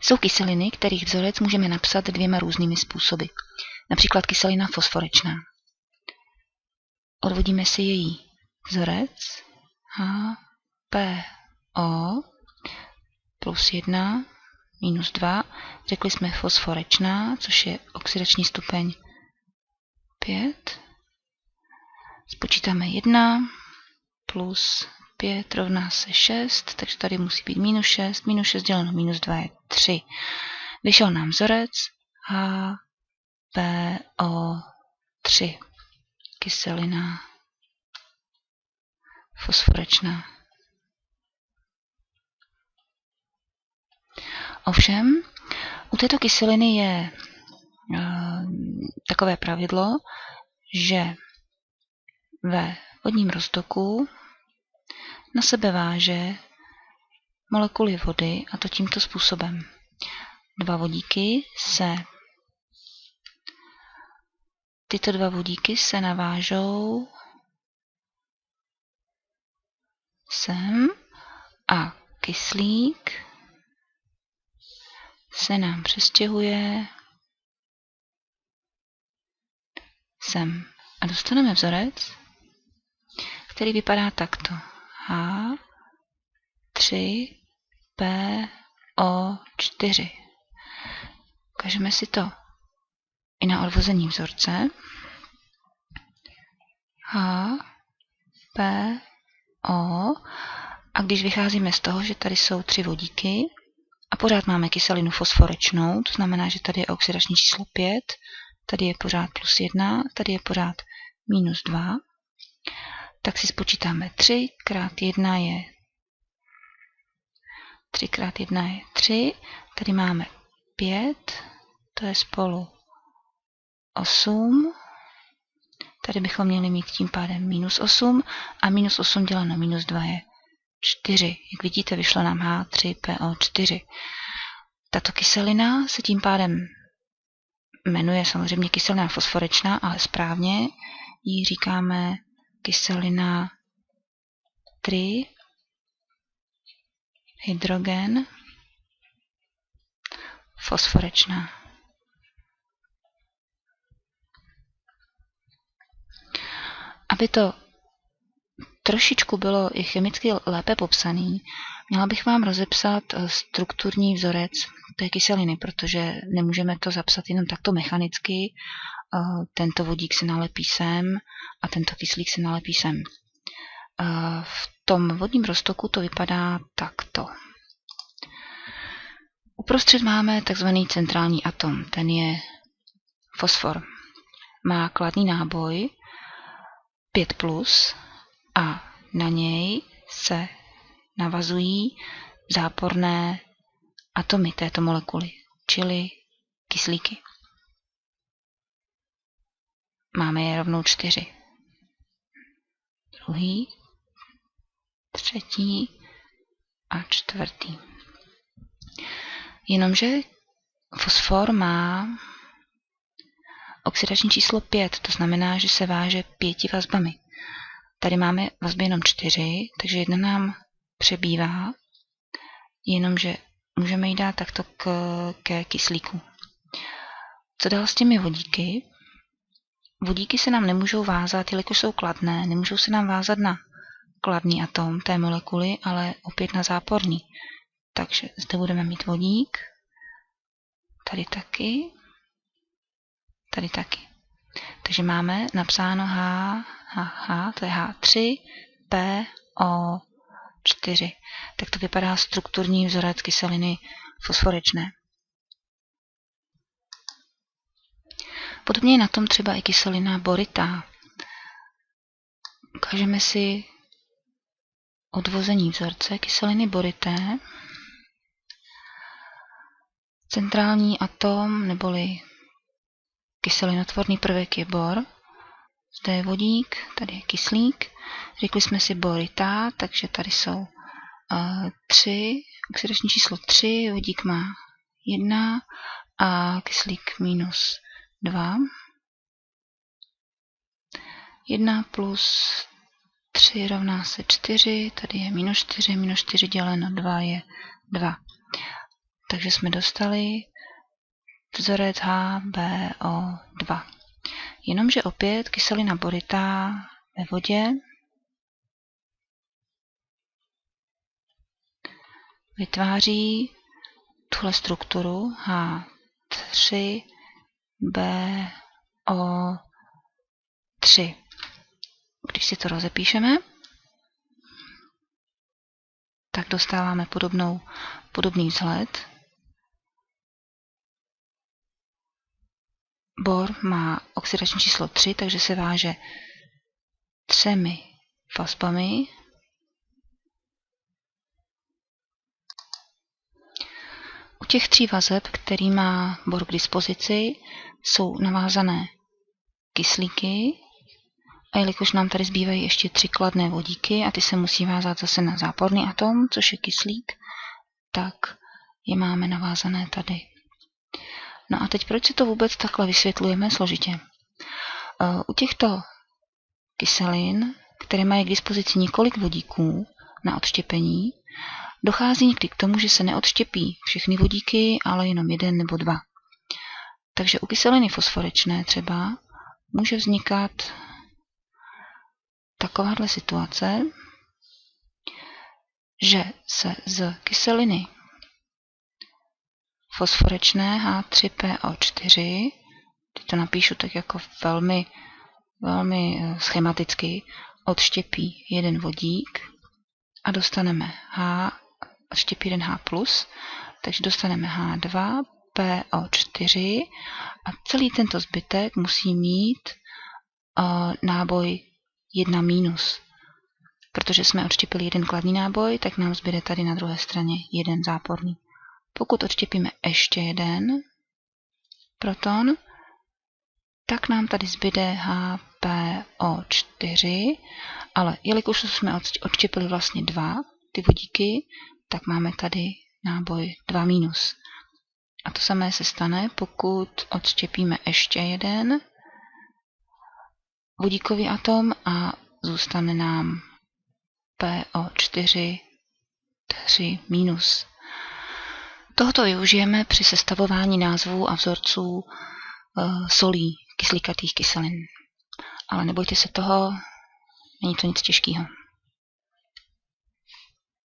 Jsou kyseliny, kterých vzorec můžeme napsat dvěma různými způsoby. Například kyselina fosforečná. Odvodíme si její vzorec HPO plus 1 minus 2. Řekli jsme fosforečná, což je oxidační stupeň 5. Spočítáme 1 plus 5 rovná se 6, takže tady musí být minus 6. Minus 6 děleno minus 2 je 3. Vyšel nám vzorec HPO3. Kyselina fosforečná. Ovšem, u této kyseliny je takové pravidlo, že ve vodním roztoku na sebe váže molekuly vody, a to tímto způsobem. Tyto dva vodíky se navážou sem a kyslík se nám přestěhuje sem. A dostaneme vzorec, který vypadá takto. H3PO4. Ukážeme si to i na odvození vzorce. HPO. A když vycházíme z toho, že tady jsou 3 vodíky a pořád máme kyselinu fosforečnou, to znamená, že tady je oxidační číslo 5, tady je pořád plus 1, tady je pořád minus 2, tak si spočítáme 3 krát 1 je 3 krát 1 je 3, tady máme 5, to je spolu 8, tady bychom měli mít tím pádem minus 8 a minus 8 děleno minus 2 je 4. Jak vidíte, vyšlo nám H3PO4. Tato kyselina se tím pádem jmenuje samozřejmě kyselina fosforečná, ale správně jí říkáme kyselina trihydrogen fosforečná. Aby to trošičku bylo i chemicky lépe popsaný, měla bych vám rozepsat strukturní vzorec té kyseliny, protože nemůžeme to zapsat jenom takto mechanicky. Tento vodík se nalepí sem a tento kyslík se nalepí sem. V tom vodním roztoku to vypadá takto. Uprostřed máme takzvaný centrální atom, ten je fosfor. Má kladný náboj 5+, a na něj se navazují záporné atomy této molekuly, čili kyslíky. Máme je rovnou 4. Druhý, třetí a čtvrtý. Jenomže fosfor má oxidační číslo 5, to znamená, že se váže 5 vazbami. Tady máme vazby jenom 4, takže jedna nám přebývá, jenomže můžeme ji dát takto ke kyslíku. Co dál s těmi vodíky? Vodíky se nám nemůžou vázat, jelikož jsou kladné, nemůžou se nám vázat na kladný atom té molekuly, ale opět na záporný. Takže zde budeme mít vodík, tady taky, tady taky. Takže máme napsáno to je H3PO4. Tak to vypadá strukturní vzorec kyseliny fosforečné. Podobně je na tom třeba i kyselina boritá. Ukážeme si odvození vzorce kyseliny borité. Centrální atom neboli kyselinotvorný prvek je bor. Zde je vodík, tady je kyslík. Řekli jsme si boritá, takže tady jsou 3, oxidační číslo 3, vodík má 1 a kyslík minus 2. 1 plus 3 rovná se 4, tady je minus 4 děleno 2 je 2. Takže jsme dostali vzorec HBO2. Jenomže opět kyselina boritá ve vodě vytváří tuhle strukturu H3BO3. Když si to rozepíšeme, tak dostáváme podobný vzhled. Bor má oxidační číslo 3, takže se váže 3 vazbami. U těch 3 vazeb, který má bor k dispozici, jsou navázané kyslíky. A jelikož nám tady zbývají ještě 3 kladné vodíky a ty se musí vázat zase na záporný atom, což je kyslík, tak je máme navázané tady. No a teď proč si to vůbec takhle vysvětlujeme složitě? U těchto kyselin, které mají k dispozici několik vodíků na odštěpení, dochází někdy k tomu, že se neodštěpí všechny vodíky, ale jenom 1 nebo 2. Takže u kyseliny fosforečné třeba může vznikat takováhle situace, že se z kyseliny fosforečné H3PO4, teď to napíšu tak jako velmi schematicky, odštěpí jeden vodík a dostaneme odštěpí jeden H+, takže dostaneme H2PO4 a celý tento zbytek musí mít náboj 1-. Protože jsme odštěpili jeden kladný náboj, tak nám zbyde tady na druhé straně jeden záporný. Pokud odštěpíme ještě jeden proton, tak nám tady zbyde HPO4, ale jelikož jsme odštěpili vlastně 2 ty vodíky, tak máme tady náboj 2-. A to samé se stane, pokud odštěpíme ještě jeden vodíkový atom a zůstane nám PO4 3-. Tohoto využijeme při sestavování názvů a vzorců solí kyslíkatých kyselin. Ale nebojte se toho, není to nic těžkého.